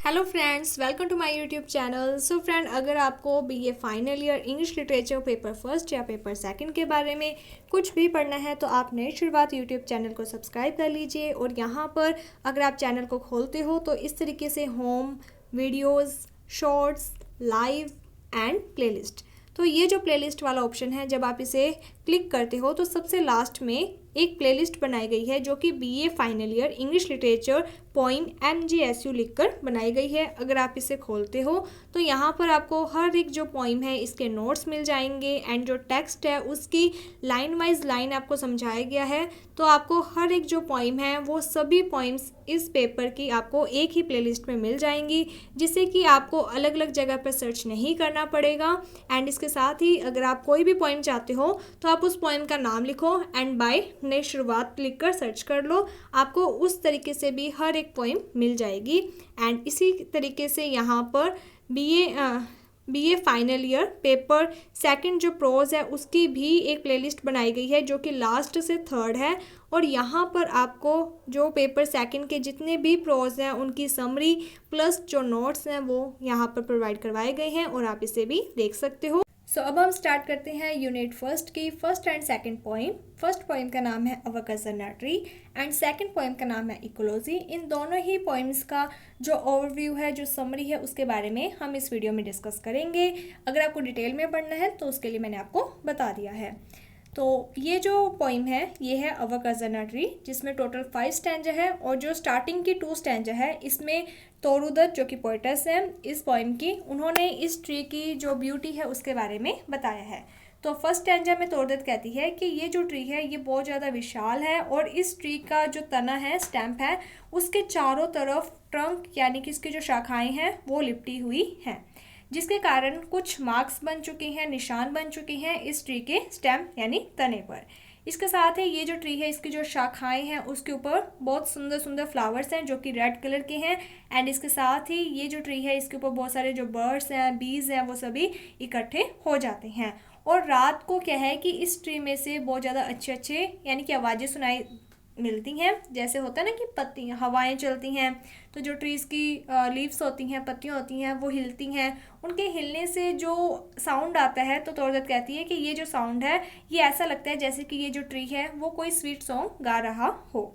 Hello friends, welcome to my YouTube channel. So friend, अगर आपको BA final year English literature paper first या paper second के बारे में कुछ भी पढ़ना है तो आप नई शुरुआत यूट्यूब चैनल को सब्सक्राइब कर लीजिए। और यहाँ पर अगर आप चैनल को खोलते हो तो इस तरीके से home, videos, shorts, live and playlist. तो ये जो प्लेलिस्ट वाला ऑप्शन है, जब आप इसे क्लिक करते हो तो सबसे लास्ट में एक प्लेलिस्ट बनाई गई है जो कि BA final year English literature poem MGSU लिखकर बनाई गई है। अगर आप इसे खोलते हो तो यहाँ पर आपको हर एक जो पोइम है इसके नोट्स मिल जाएंगे एंड जो टेक्स्ट है उसकी लाइन वाइज लाइन आपको समझाया गया है। तो आपको हर एक जो पोइम है वो सभी पोइम्स इस पेपर की आपको एक ही प्लेलिस्ट में मिल जाएंगी, जिससे कि आपको अलग अलग जगह पर सर्च नहीं करना पड़ेगा। एंड इसके साथ ही अगर आप कोई भी पोइम चाहते हो तो आप उस पोइम का नाम लिखो एंड बाय नई शुरुआत लिख कर सर्च कर लो, आपको उस तरीके से भी हर एक पोइम मिल जाएगी। एंड इसी तरीके से यहाँ पर BA final year paper second जो प्रोज है उसकी भी एक प्लेलिस्ट बनाई गई है जो कि लास्ट से थर्ड है। और यहाँ पर आपको जो पेपर सेकंड के जितने भी प्रोज हैं उनकी समरी प्लस जो नोट्स हैं वो यहाँ पर प्रोवाइड करवाए गए हैं और आप इसे भी देख सकते हो। सो अब हम स्टार्ट करते हैं यूनिट फर्स्ट की first and second poem. First poem का नाम है our cousin tree and second poem का नाम है इकोलॉजी। इन दोनों ही पोइम्स का जो ओवरव्यू है, जो समरी है, उसके बारे में हम इस वीडियो में डिस्कस करेंगे। अगर आपको डिटेल में पढ़ना है तो उसके लिए मैंने आपको बता दिया है। तो ये जो पोइम है ये है अवर कज़न ट्री, जिसमें टोटल 5 स्टैंजा है और जो स्टार्टिंग की 2 स्टैंजा है इसमें तोरुदत्त जो कि पोइटस है इस पोइम की, उन्होंने इस ट्री की जो ब्यूटी है उसके बारे में बताया है। तो फर्स्ट स्टैंजा में तोरुदत्त कहती है कि ये जो ट्री है ये बहुत ज़्यादा विशाल है और इस ट्री का जो तना है, स्टैम्प है, उसके चारों तरफ ट्रंक यानी कि इसकी जो शाखाएं हैं वो लिपटी हुई हैं, जिसके कारण कुछ मार्क्स बन चुके हैं, निशान बन चुके हैं इस ट्री के स्टेम यानी तने पर। इसके साथ ही ये जो ट्री है इसकी जो शाखाएं हैं उसके ऊपर बहुत सुंदर सुंदर फ्लावर्स हैं जो कि रेड कलर के हैं। एंड इसके साथ ही ये जो ट्री है इसके ऊपर बहुत सारे जो बर्ड्स हैं, बीज हैं, वो सभी इकट्ठे हो जाते हैं। और रात को क्या है कि इस ट्री में से बहुत ज़्यादा अच्छे अच्छे यानी कि आवाज़ें सुनाई मिलती हैं। जैसे होता है ना कि पत्तियाँ, हवाएं चलती हैं तो जो ट्रीज़ की लीव्स होती हैं, पत्तियाँ होती हैं, वो हिलती हैं। उनके हिलने से जो साउंड आता है तो तोरुदत्त कहती है कि ये जो साउंड है ये ऐसा लगता है जैसे कि ये जो ट्री है वो कोई स्वीट सॉन्ग गा रहा हो।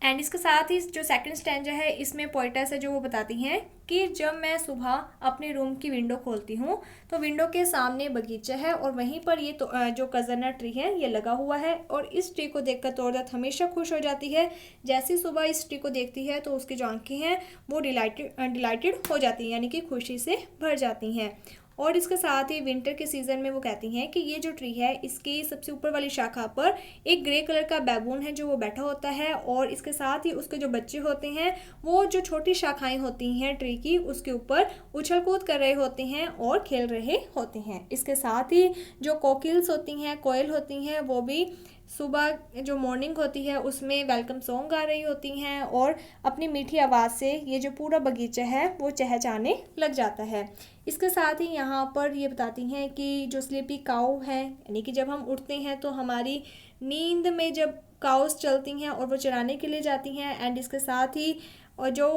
एंड इसके साथ ही जो सेकंड स्टैंजा है इसमें पोइटस है जो वो बताती हैं कि जब मैं सुबह अपने रूम की विंडो खोलती हूँ तो विंडो के सामने बगीचा है और वहीं पर ये तो जो कज़न ट्री है ये लगा हुआ है। और इस ट्री को देखकर तोरुदत्त हमेशा खुश हो जाती है। जैसे ही सुबह इस ट्री को देखती है तो उसकी जो आंखें हैं वो डिलाइटेड हो जाती हैं, यानी कि खुशी से भर जाती हैं। और इसके साथ ही विंटर के सीज़न में वो कहती हैं कि ये जो ट्री है इसकी सबसे ऊपर वाली शाखा पर एक ग्रे कलर का बैबून है जो वो बैठा होता है और इसके साथ ही उसके जो बच्चे होते हैं वो जो छोटी शाखाएं होती हैं ट्री की उसके ऊपर उछल कूद कर रहे होते हैं और खेल रहे होते हैं। इसके साथ ही जो कोकिल्स होती हैं, कोयल होती हैं, वो भी सुबह जो मॉर्निंग होती है उसमें वेलकम सॉन्ग गा रही होती हैं और अपनी मीठी आवाज़ से ये जो पूरा बगीचा है वो चहचहाने लग जाता है। इसके साथ ही यहाँ पर ये बताती हैं कि जो स्लीपी काऊ है, यानी कि जब हम उठते हैं तो हमारी नींद में जब काउस चलती हैं और वो चराने के लिए जाती हैं। एंड इसके साथ ही और जो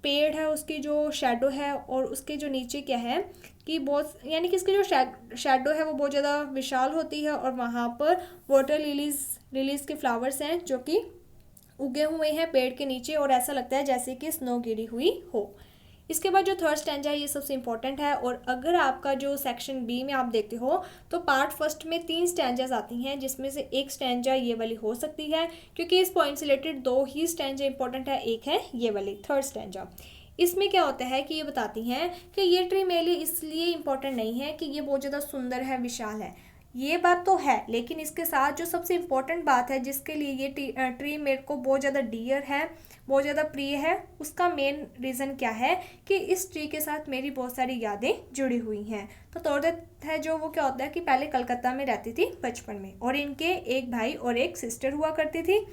पेड़ है उसकी जो शैडो है और उसके जो नीचे क्या है कि बहुत यानी कि इसकी जो शैडो है वो बहुत ज़्यादा विशाल होती है और वहाँ पर वाटर लिलीज़ के फ्लावर्स हैं जो कि उगे हुए हैं पेड़ के नीचे और ऐसा लगता है जैसे कि स्नो गिरी हुई हो। इसके बाद जो थर्ड स्टैंजा है ये सबसे इंपॉर्टेंट है। और अगर आपका जो सेक्शन बी में आप देखते हो तो पार्ट फर्स्ट में 3 स्टैंजास आती हैं, जिसमें से एक स्टैंजा ये वाली हो सकती है क्योंकि इस पॉइंट से रिलेटेड 2 ही स्टैंजा इंपॉर्टेंट है, एक है ये वाली थर्ड स्टैंजा। इसमें क्या होता है कि ये बताती हैं कि ये ट्री मेरे लिए इसलिए इम्पोर्टेंट नहीं है कि ये बहुत ज़्यादा सुंदर है, विशाल है, ये बात तो है, लेकिन इसके साथ जो सबसे इम्पोर्टेंट बात है जिसके लिए ये ट्री मेरे को बहुत ज़्यादा डियर है, बहुत ज़्यादा प्रिय है, उसका मेन रीज़न क्या है कि इस ट्री के साथ मेरी बहुत सारी यादें जुड़ी हुई हैं। तो तोरुदत्त है जो वो क्या होता है कि पहले कलकत्ता में रहती थी बचपन में और इनके एक भाई और एक सिस्टर हुआ करती थी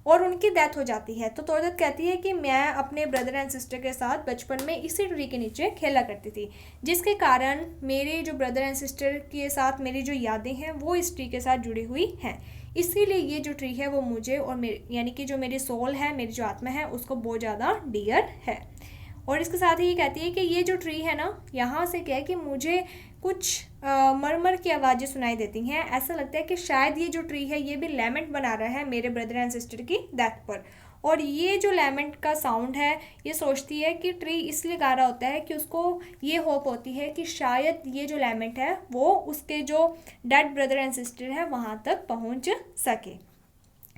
और उनकी डेथ हो जाती है। तो तोरुदत्त कहती है कि मैं अपने ब्रदर एंड सिस्टर के साथ बचपन में इसी ट्री के नीचे खेला करती थी, जिसके कारण मेरे जो ब्रदर एंड सिस्टर के साथ मेरी जो यादें हैं वो इस ट्री के साथ जुड़ी हुई हैं। इसीलिए ये जो ट्री है वो मुझे और मेरे यानी कि जो मेरी सोल है, मेरी जो आत्मा है, उसको बहुत ज़्यादा डियर है। और इसके साथ ही ये कहती है कि ये जो ट्री है ना, यहाँ से क्या है कि मुझे कुछ मरमर की आवाज़ें सुनाई देती हैं। ऐसा लगता है कि शायद ये जो ट्री है ये भी लैमेंट बना रहा है मेरे ब्रदर एंड सिस्टर की डेथ पर। और ये जो लैमेंट का साउंड है, ये सोचती है कि ट्री इसलिए गा रहा होता है कि उसको ये होप होती है कि शायद ये जो लैमेंट है वो उसके जो डेड ब्रदर एंड सिस्टर है वहाँ तक पहुँच सके।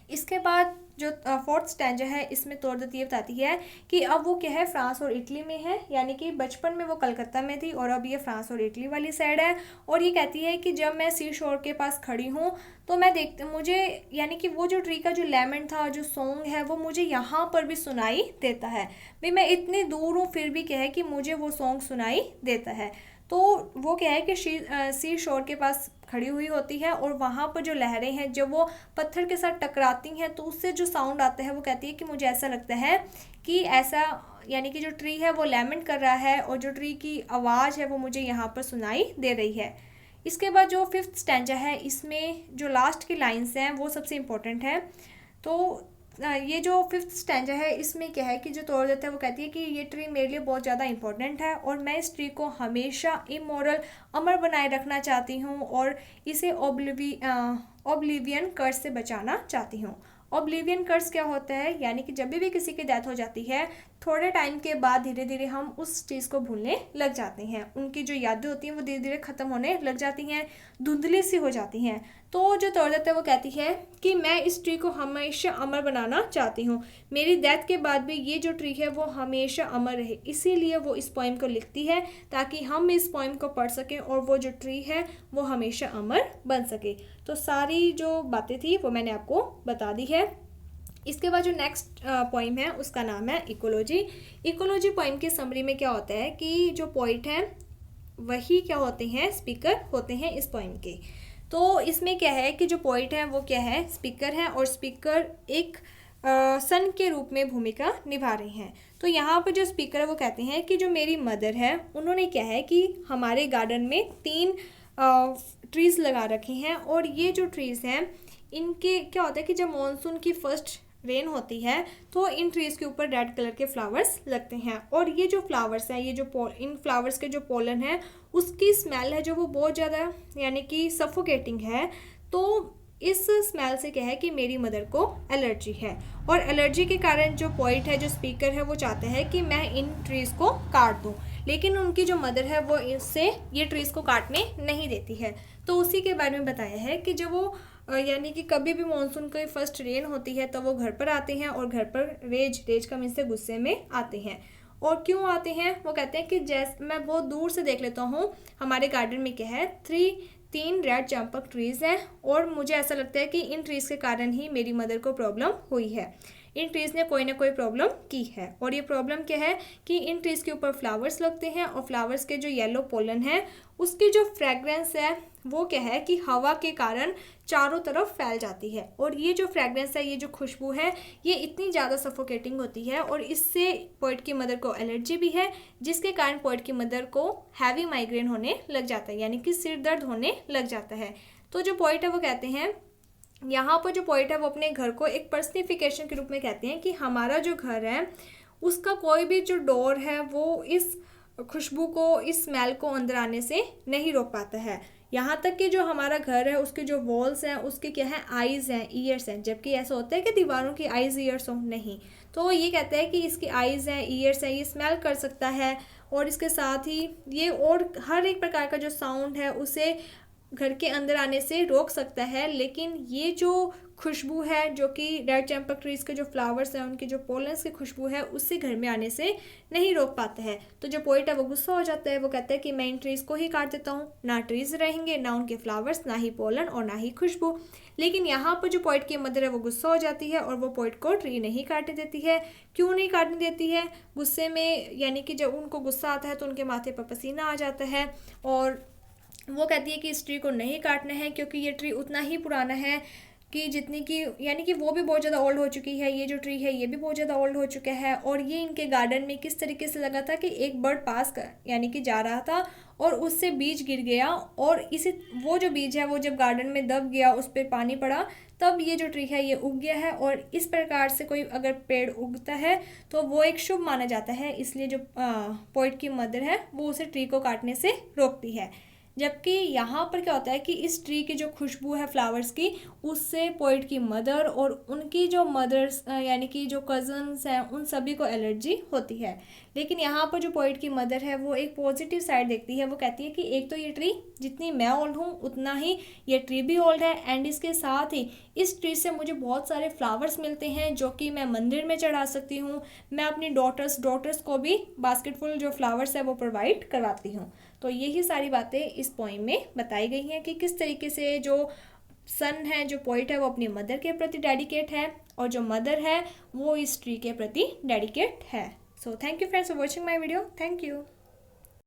इसके बाद जो फोर्थ स्टैंजा है, इसमें तौरदत ये बताती है कि अब वो क्या है, फ्रांस और इटली में है। यानी कि बचपन में वो कलकत्ता में थी और अब ये फ्रांस और इटली वाली साइड है। और ये कहती है कि जब मैं सी शोर के पास खड़ी हूँ तो मैं मुझे यानी कि वो जो ट्री का जो लेमन था, जो सॉन्ग है, वो मुझे यहाँ पर भी सुनाई देता है। भाई मैं इतनी दूर हूँ फिर भी क्या है कि मुझे वो सॉन्ग सुनाई देता है। तो वो क्या है कि सी शोर के पास खड़ी हुई होती है और वहाँ पर जो लहरें हैं जब वो पत्थर के साथ टकराती हैं तो उससे जो साउंड आता है, वो कहती है कि मुझे ऐसा लगता है कि ऐसा यानी कि जो ट्री है वो लैमेंट कर रहा है और जो ट्री की आवाज़ है वो मुझे यहाँ पर सुनाई दे रही है। इसके बाद जो फिफ्थ स्टैंजा है, इसमें जो लास्ट की लाइन्स हैं वो सबसे इम्पोर्टेंट है। तो ये जो फिफ्थ स्टैंजा है, इसमें क्या है कि जो तौरदत है वो कहती है कि ये ट्री मेरे लिए बहुत ज़्यादा इंपॉर्टेंट है और मैं इस ट्री को हमेशा इमोरल अमर बनाए रखना चाहती हूँ और इसे ओब्लिवियन कर्स से बचाना चाहती हूँ। ओब्लिवियन कर्स क्या होता है, यानी कि जब भी किसी की डेथ हो जाती है थोड़े टाइम के बाद धीरे धीरे हम उस चीज़ को भूलने लग जाते हैं। उनकी जो यादें होती हैं वो धीरे धीरे ख़त्म होने लग जाती हैं, धुंधली सी हो जाती हैं। तो जो तौरदत है वो कहती है कि मैं इस ट्री को हमेशा अमर बनाना चाहती हूँ, मेरी डेथ के बाद भी ये जो ट्री है वो हमेशा अमर रहे। इसीलिए वो इस पोइम को लिखती है ताकि हम इस पोइम को पढ़ सकें और वो जो ट्री है वो हमेशा अमर बन सके। तो सारी जो बातें थी वो मैंने आपको बता दी है। इसके बाद जो नेक्स्ट पोइम है उसका नाम है इकोलॉजी। इकोलॉजी पोइम की समरी में क्या होता है कि जो पोइट हैं वही क्या होते हैं, स्पीकर होते हैं इस पोइम के। तो इसमें क्या है कि जो पोइट है वो क्या है, स्पीकर है और स्पीकर एक सन के रूप में भूमिका निभा रहे हैं। तो यहाँ पर जो स्पीकर है वो कहते हैं कि जो मेरी मदर है उन्होंने क्या है कि हमारे गार्डन में 3 ट्रीज़ लगा रखे हैं और ये जो ट्रीज़ हैं इनके क्या होता है कि जब मॉनसून की फर्स्ट रेन होती है तो इन ट्रीज़ के ऊपर रेड कलर के फ्लावर्स लगते हैं और ये जो फ्लावर्स हैं, ये जो इन फ्लावर्स के जो पोलन है उसकी स्मेल है जो वो बहुत ज़्यादा यानी कि सफोकेटिंग है। तो इस स्मेल से क्या है कि मेरी मदर को एलर्जी है और एलर्जी के कारण जो पोइट है, जो स्पीकर है, वो चाहते हैं कि मैं इन ट्रीज़ को काट दूँ, लेकिन उनकी जो मदर है वो इससे ये ट्रीज़ को काटने नहीं देती है। तो उसी के बारे में बताया है कि जब वो यानी कि कभी भी मानसून की फर्स्ट रेन होती है तो वो घर पर आते हैं और घर पर रेज का मीन से गुस्से में आते हैं। और क्यों आते हैं, वो कहते हैं कि जैसे मैं बहुत दूर से देख लेता हूँ हमारे गार्डन में क्या है, 3 रेड चंपक ट्रीज़ हैं और मुझे ऐसा लगता है कि इन ट्रीज़ के कारण ही मेरी मदर को प्रॉब्लम हुई है। इन ट्रीज़ ने कोई ना कोई प्रॉब्लम की है और ये प्रॉब्लम क्या है कि इन ट्रीज़ के ऊपर फ्लावर्स लगते हैं और फ्लावर्स के जो येलो पोलन है उसकी जो फ्रेगरेंस है वो क्या है कि हवा के कारण चारों तरफ फैल जाती है और ये जो फ्रेगरेंस है, ये जो खुशबू है, ये इतनी ज़्यादा सफोकेटिंग होती है और इससे पोइट की मदर को एलर्जी भी है, जिसके कारण पोइट की मदर को हैवी माइग्रेन होने लग जाता है, यानी कि सिर दर्द होने लग जाता है। तो जो पोइट है वो कहते हैं, यहाँ पर जो पोइट है वो अपने घर को एक पर्सनिफिकेशन के रूप में कहते हैं कि हमारा जो घर है उसका कोई भी जो डोर है वो इस खुशबू को, इस स्मेल को अंदर आने से नहीं रोक पाता है। यहाँ तक कि जो हमारा घर है उसके जो वॉल्स हैं उसके क्या है, आइज़ हैं, ईयर्स हैं, जबकि ऐसा होता है कि दीवारों की आइज़ ईयर्स हो, नहीं। तो ये कहता है कि इसकी आइज़ हैं, ईयर्स हैं, ये स्मेल कर सकता है और इसके साथ ही ये और हर एक प्रकार का जो साउंड है उसे घर के अंदर आने से रोक सकता है, लेकिन ये जो खुशबू है जो कि रेड चंपक ट्रीज़ के जो फ्लावर्स हैं उनकी जो पोलन्स की खुशबू है उससे घर में आने से नहीं रोक पाता है। तो जो पोइट है वो गुस्सा हो जाता है, वो कहता है कि मैं इन ट्रीज़ को ही काट देता हूँ, ना ट्रीज़ रहेंगे, ना उनके फ्लावर्स, ना ही पोलन और ना ही खुशबू। लेकिन यहाँ पर जो पोइट की मदर है वो गुस्सा हो जाती है और वो पोइट को ट्री नहीं काटने देती है। क्यों नहीं काटने देती है? गुस्से में, यानी कि जब उनको गुस्सा आता है तो उनके माथे पर पसीना आ जाता है और वो कहती है कि इस ट्री को नहीं काटना है क्योंकि ये ट्री उतना ही पुराना है कि जितनी की यानी कि वो भी बहुत ज़्यादा ओल्ड हो चुकी है, ये जो ट्री है ये भी बहुत ज़्यादा ओल्ड हो चुका है। और ये इनके गार्डन में किस तरीके से लगा था कि एक बर्ड पास कर यानी कि जा रहा था और उससे बीज गिर गया, और इसी वो जो बीज है वो जब गार्डन में दब गया, उस पर पानी पड़ा, तब ये जो ट्री है ये उग गया है। और इस प्रकार से कोई अगर पेड़ उगता है तो वो एक शुभ माना जाता है, इसलिए जो पोइट की मदर है वो उसे ट्री को काटने से रोकती है। जबकि यहाँ पर क्या होता है कि इस ट्री की जो खुशबू है फ्लावर्स की, उससे पोइट की मदर और उनकी जो मदर्स यानी कि जो कज़न्स हैं उन सभी को एलर्जी होती है। लेकिन यहाँ पर जो पोइट की मदर है वो एक पॉजिटिव साइड देखती है। वो कहती है कि एक तो ये ट्री जितनी मैं ओल्ड हूँ उतना ही ये ट्री भी ओल्ड है, एंड इसके साथ ही इस ट्री से मुझे बहुत सारे फ्लावर्स मिलते हैं जो कि मैं मंदिर में चढ़ा सकती हूँ। मैं अपनी डॉटर्स को भी बास्केटफुल जो फ्लावर्स है वो प्रोवाइड करवाती हूँ। तो यही सारी बातें इस पोइम में बताई गई हैं कि किस तरीके से जो सन है, जो पोइट है, वो अपनी मदर के प्रति डेडिकेट है, और जो मदर है वो इस ट्री के प्रति डेडिकेट है। So thank you friends for watching my video. Thank you.